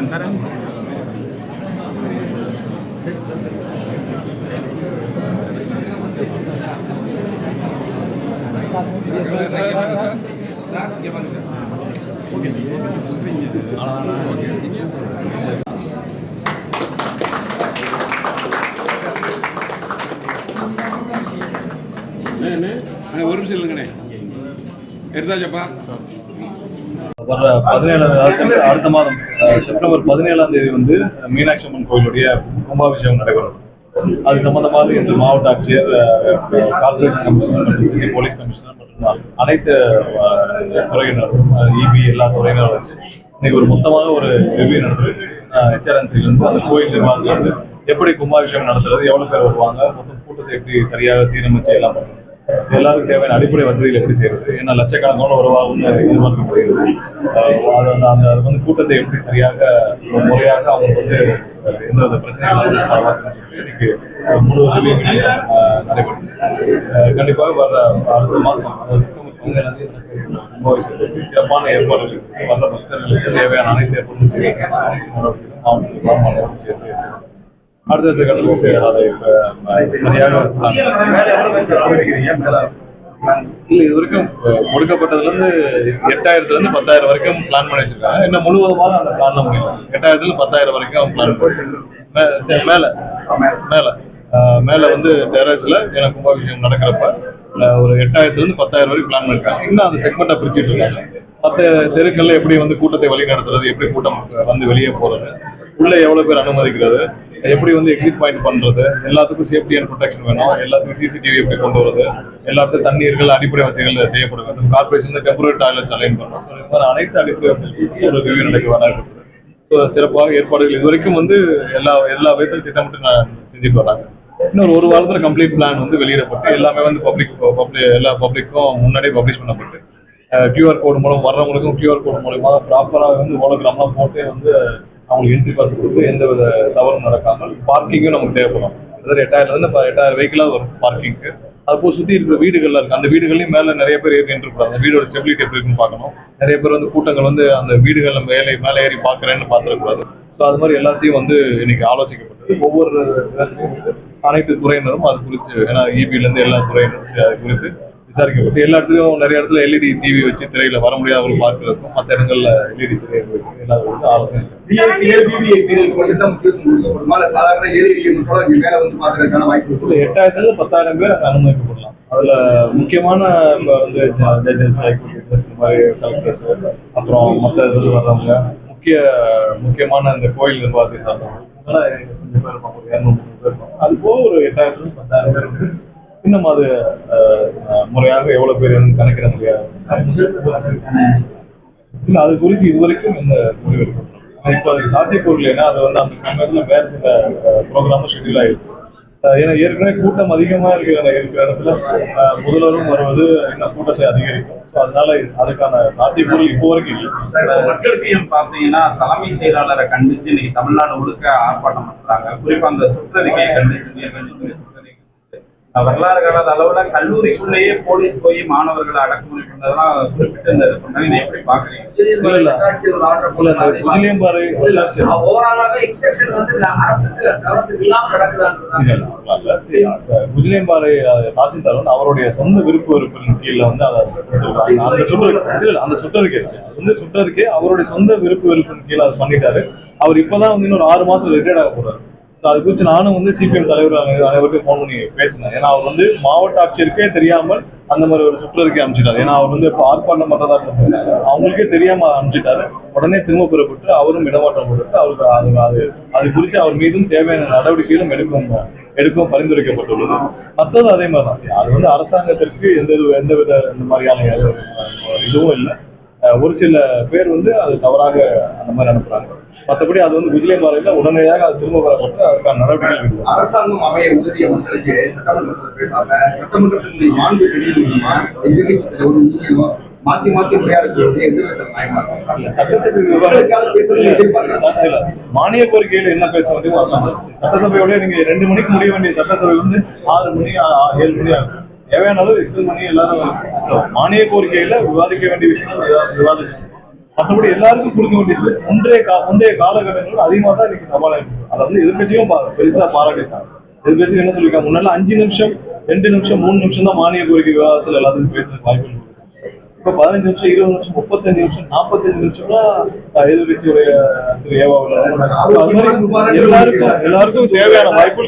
Saran. ஒரு நிமிஷம் இல்லைங்கண்ணே எடுத்தாச்சப்பா. வர 17 அடுத்த மாதம் செப்டம்பர் 17ஆம் தேதி வந்து மீனாட்சி அம்மன் கோயிலுடைய கும்பாபிஷேகம் நடைபெறும். அது சம்பந்தமாக இன்று மாவட்ட ஆட்சியர், கார்பரேஷன் கமிஷனர் மற்றும் சிட்டி போலீஸ் கமிஷனர் மற்றும் அனைத்து துறையினரும் இபி எல்லா துறையினரும் வச்சு இன்னைக்கு ஒரு மொத்தமாக ஒரு ரிவ்யூ நடத்துறது. ஹெச்ஆர்என்சிலிருந்து அந்த கோயில் நிர்வாகத்திலிருந்து எப்படி கும்பாபிஷேகம் நடத்துறது, எவ்வளவு பேர் வருவாங்க, மொத்தம் கூட்டத்தை எப்படி சரியாக சீரமைச்சு எல்லாம் பண்ணுறது, எல்லாருக்கும் தேவையான அடிப்படை வசதிகள் எப்படி செய்யறது, ஏன்னா லட்சக்கணக்கான வருவாங்கன்னு எதிர்பார்க்கப்படுகிறது. அது வந்து கூட்டத்தை எப்படி சரியாக முறையாக அவங்க வந்து எந்த பிரச்சனைகளும் இன்னைக்கு முழு ரிவ்யூ நடைபெறும். கண்டிப்பாக வர அடுத்த மாதம் கும்பாபிஷேகத்திற்கு சிறப்பான ஏற்பாடுகள், வர்ற பக்தர்களுக்கு தேவையான அனைத்து ஏற்பாடுகளும் செய்ய அனைத்து நடவடிக்கைகளும் மாவட்ட சேர்த்து அடுத்தடுத்த கட்டத்துக்கு அதை சரியாக இல்ல இது வரைக்கும் கொடுக்கப்பட்டதுல இருந்து 8000 இருந்து 10,000 வரைக்கும் பிளான் பண்ணி வச்சிருக்காங்க. இன்னும் முழுவதுமாக அந்த பிளான் முடியல. 8000 10,000 வரைக்கும் பிளான் பண்ணி மேல வந்து டெரஸ்ல எனக்கு கும்பாபிஷேகம் நடக்கிறப்ப ஒரு 8000 இருந்து 10,000 வரைக்கும் பிளான் பண்ணிருக்காங்க. இன்னும் அந்த செக்மெண்டா பிரிச்சுட்டு இருக்காங்க. மற்ற தெருக்கள்ல எப்படி வந்து கூட்டத்தை வழி நடத்துறது, எப்படி கூட்டம் வந்து வெளியே போறது, உள்ள எவ்வளவு பேர் அனுமதிக்கிறது, எப்படி வந்து எக்ஸிட் பாயிண்ட் பண்றது, எல்லாத்துக்கும் சேஃப்டி அண்ட் ப்ரொடெக்ஷன் வேணும், எல்லாத்துக்கும் சிசிடிவி எப்படி கொண்டு வருது, எல்லா இடத்துல தண்ணீர்கள் அடிப்படை வசதிகள் செய்யப்பட வேண்டும், கார்பரேஷன் டெம்பரரி டாய்லெட்ஸ் அலைன் பண்ணணும். ஸோ இது மாதிரி அனைத்து அடிப்படை வசதிகளும் ஒரு ரிவ்யூ நடக்க வராது. ஸோ சிறப்பாக ஏற்பாடுகள் இது வரைக்கும் வந்து எல்லா விதத்திலும் திட்டமிட்டு செஞ்சுட்டு வராங்க. இன்னொரு ஒரு வாரத்தில் கம்ப்ளீட் பிளான் வந்து வெளியிடப்பட்டு எல்லாமே வந்து எல்லா பப்ளிக்கும் முன்னாடியே பப்ளிஷ் பண்ணப்பட்டு கியூஆர் கோடு மூலம் வர்றவங்களுக்கும் கியூஆர் கோடு மூலமா ப்ராப்பராக வந்து ஹோலோகிராம்லாம் போட்டு வந்து அவங்களுக்கு என்ட்ரி பாஸ் கொடுத்து எந்த வித தவறும் நடக்காமல் பார்க்கிங்கும் நமக்கு தேவைப்படும். அதாவது 8000 வெஹிக்கிளாக வரும் பார்க்கிங்க்கு. அதுபோல் சுற்றி இருக்கிற வீடுகள்லாம் இருக்குது. அந்த வீடுகள்லையும் மேலே நிறைய பேர் ஏறி நின்றுக்கூடாது. அந்த வீடோட ஸ்டெபிலிட்டி எப்படி இருக்குன்னு பார்க்கணும். நிறைய பேர் வந்து கூட்டங்கள் வந்து அந்த வீடுகளில் மேலே ஏறி பார்க்குறேன்னு பார்த்துடக்கூடாது. ஸோ அது மாதிரி எல்லாத்தையும் வந்து இன்னைக்கு ஆலோசிக்கப்பட்டது. ஒவ்வொரு அனைத்து துறையினரும் அது குறித்து, ஏன்னா இபிலேருந்து எல்லா துறையினரும் அது குறித்து விசாரிக்கப்பட்டு எல்லா இடத்துலையும் நிறைய இடத்துல எல்இடி டிவி வச்சு திரையில வர முடியாதவர்கள் பார்க்கிறதுக்கும் மற்ற இடங்கள்ல எல்இடி திரை எல்லாரும் ஆலோசனை. சாதாரண 8000 இருந்து 10,000 பேர் அங்கே அனுமதிக்கப்படலாம். அதுல முக்கியமான வந்து ஜட்ஜஸ், இந்த மாதிரி கலெக்டர்ஸ், அப்புறம் மற்ற இது வர்றவங்க, முக்கியமான இந்த கோயில் நிர்வாகத்தை சார்ந்தவங்க கொஞ்சம் பேர் இருப்பாங்க, ஒரு 200 பேர் இருப்பாங்க. அது போக ஒரு 8000 இருந்து 10,000 பேர் இருக்கு. இன்னும் அது முறையாக எவ்வளவு பேர் கணக்கிட முடியாது. இல்லை, அது குறித்து இதுவரைக்கும் இந்த முடிவு எடுக்கணும். இப்போ அதுக்கு சாத்தியக்கூறு ஏன்னா அது வந்து அந்த சமயத்துல வேற சில ப்ரோக்ராமும் ஷெட்யூல் ஆயிடுச்சு. ஏன்னா ஏற்கனவே கூட்டம் அதிகமா இருக்கிற இடத்துல முதல்வரும் வருவது இன்னும் கூட்டத்தை அதிகரிக்கும். அதனால அதுக்கான சாத்தியக்கூறு இப்போ வரைக்கும் இல்லை. மக்களுக்கு பாத்தீங்கன்னா தலைமைச் செயலாளரை கண்டிச்சு இன்னைக்கு தமிழ்நாடு முழுக்க ஆர்ப்பாட்டம் பண்றாங்க. குறிப்பா அந்த சுற்றறிக்கையை கண்டிச்சு வரலாறு காணாத அளவுல கல்லூரிக்குள்ளேயே போலீஸ் போய் மாணவர்களை அடக்குமுறை பண்ணதெல்லாம் குறிப்பிட்டு இந்த இதை எப்படி பாக்குறீங்க? குஜிலியம்பாறை தாசில்தார் வந்து அவருடைய சொந்த விருப்பின் கீழே வந்து அந்த சுற்றறிக்கை அவருடைய சொந்த விருப்பின் கீழே அதை பண்ணிட்டாரு. அவர் இப்பதான் வந்து இன்னொரு 6 மாசம் ரிட்டையர்ட் ஆக போறாரு. அது குறித்து நானும் வந்து சிபிஎம் தலைவர் அனைவருக்கும் ஃபோன் பண்ணி பேசினேன். ஏன்னா அவர் வந்து மாவட்ட ஆட்சியருக்கே தெரியாமல் அந்த மாதிரி ஒரு சுற்றறிக்கை அனுப்பிச்சிட்டாரு. ஏன்னா அவர் வந்து இப்போ ஆர்ப்பாட்டம் பண்றதா இருந்திருக்காங்க, அவங்களுக்கே தெரியாம அனுப்பிச்சிட்டாரு. உடனே திரும்ப பெறப்பட்டு அவரும் இடமாற்றம் போட்டு அவருக்கு அது குறித்து அவர் மீதும் தேவையான நடவடிக்கைகளும் எடுக்கவும் பரிந்துரைக்கப்பட்டுள்ளது. மற்றது அதே மாதிரி தான். அது வந்து அரசாங்கத்திற்கு எந்தவித இந்த மாதிரியான இதுவும் இல்லை. ஒரு சில பேர் வந்து அது தவறாக அந்த மாதிரி அனுப்புறாங்க. மற்றபடி அது வந்து குஜிலியம்பாறையில உடனடியாக அது திரும்ப பெறப்பட்டு அதுக்கான நடவடிக்கைகள் அரசாங்கம் அமைய உதவிய மக்களுக்கு சட்டமன்றத்தில் பேசாம சட்டமன்றத்தினுடைய மாண்பு வெளியிடுமா எதிர்கட்சி தலைவர் முக்கியம் மாத்தி மாத்தி உரையாடக்கூடிய எந்த விதத்தில் நியாயமா இருக்கும்? சட்டசபை மக்களுக்காக பேசுறது எதிர்பார்க்கல. மானிய கோரிக்கையில் என்ன பேச வேண்டியோ அதெல்லாம் சட்டசபையோட நீங்க 2 மணிக்கு முடிய வேண்டிய சட்டசபை வந்து 6 மணி 7 மணி ஆகும். தேவையான அளவு எக்ஸ்டெண்ட் பண்ணி எல்லாரும் மானிய கோரிக்கையில விவாதிக்க வேண்டிய விஷயங்கள் விவாதிச்சு, மற்றபடி எல்லாருக்கும் கொடுக்க வேண்டிய ஸ்பேஸ் முந்தைய காலகட்டங்கள் அதிகமாக தான் இன்னைக்கு சவாலாக இருக்கு. அதை வந்து எதிர்கட்சியும் பெருசா பாராட்டிருக்காங்க. எதிர்கட்சி என்ன சொல்லியிருக்காங்க, முன்னால 5 நிமிஷம் 2 நிமிஷம் 3 நிமிஷம் தான் மானிய கோரிக்கை விவாதத்தில் எல்லாத்துக்கும் பேச வாய்ப்பு. இப்ப 15 நிமிஷம் 20 நிமிஷம் 35 நிமிஷம் 45 நிமிஷம்லாம் எதிர்கட்சியுடைய திரு ஏவாவில் எல்லாருக்கும் தேவையான வாய்ப்பு.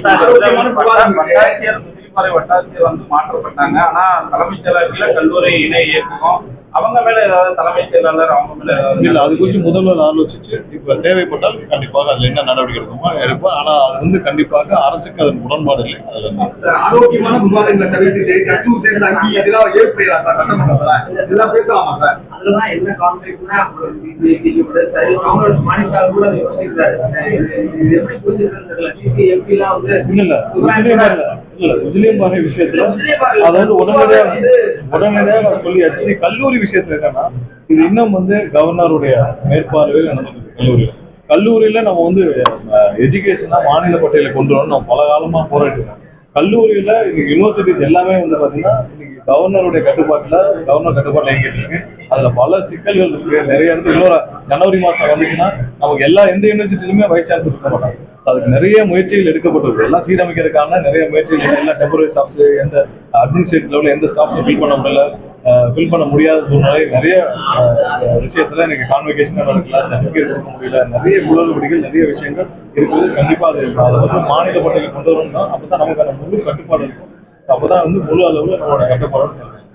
வட்டாட்சியர் வந்து மாற்றப்பட்டாங்க. ஆனா தலைமைச் செயலர்ல கல்லூரி இணை இயக்குவோம் அவங்க மேல ஏதாவது தலைமைச் செயலாளர் அவங்க மேல இல்ல, அது குறித்து முதல்வர் ஆலோசிச்சு இப்ப தேவைப்பட்டால் கண்டிப்பாக அதுல என்ன நடவடிக்கை எடுக்குமோ எடுப்போம். ஆனா அது வந்து கண்டிப்பாக அரசுக்கு அதன் உடன்பாடு இல்லை. அதுல ஆரோக்கியமான விவாதங்களை தவிர்த்துட்டு கட்டூசேஸ் அங்கி இதெல்லாம் ஏற்படுறா சார் சட்டமன்றத்துல இதெல்லாம் பேசலாமா சார்? அதெல்லாம் என்ன கான்ஃபிளிக்ட்னா சிபிஐசிக்கு கூட சரி காங்கிரஸ் மாநிலத்தால் கூட யோசிக்கிறாரு. இது எப்படி புரிஞ்சுக்கிறதுன்னு தெரியல. சிபிஐ எம்பிலாம் வந்து இல்ல உஜிலியம்பாறை விஷயத்துல அதை வந்து உடனடியாக சொல்லியாச்சு. கல்லூரி விஷயத்துல என்னன்னா இது இன்னும் வந்து கவர்னருடைய மேற்பார்வையில் நடந்திருக்கு. கல்லூரியில நம்ம வந்து எஜுகேஷனா மாநில பட்டியலை கொண்டு வரணும் நம்ம பல காலமா போராடிட்டு. கல்லூரியில இன்னைக்கு யூனிவர்சிட்டிஸ் எல்லாமே வந்து பாத்தீங்கன்னா இன்னைக்கு கவர்னருடைய கட்டுப்பாட்டுல இயங்கிட்டு இருக்கு. அதுல பல சிக்கல்கள் இருக்கு. நிறைய இடத்துல இன்னொரு ஜனவரி மாசம் வந்துச்சுன்னா நமக்கு எந்த யூனிவர்சிட்டிலுமே வைஸ் சான்சலர் இருக்க மாட்டாங்க. அதுக்கு நிறைய முயற்சிகள் எடுக்கப்பட்டிருக்கு. எல்லாம் சீரமைக்கிறதுக்கான நிறைய முயற்சிகள், எல்லா டெம்பரரி ஸ்டாஃப்ஸ், எந்த அட்மினிஸ்ட்ரேட்டிவ் லெவலில் எந்த ஸ்டாஃப்ஸும் ஃபில் பண்ண முடியாத சூழ்நிலை நிறைய விஷயத்துல எனக்கு கான்வெகேஷன் நடக்கல, சர்டிஃபிகேட் கொடுக்க முடியல, நிறைய குளறுபடிகள் நிறைய விஷயங்கள் இருக்குது. கண்டிப்பா அதை வந்து மாநில பட்டியலில் கொண்டு வரணும் தான். அப்பதான் நமக்கான முழு கட்டுப்பாடு இருக்கும். அப்பதான் வந்து முழு அளவுல நம்மளோட கட்டுப்பாடு சொல்லணும்.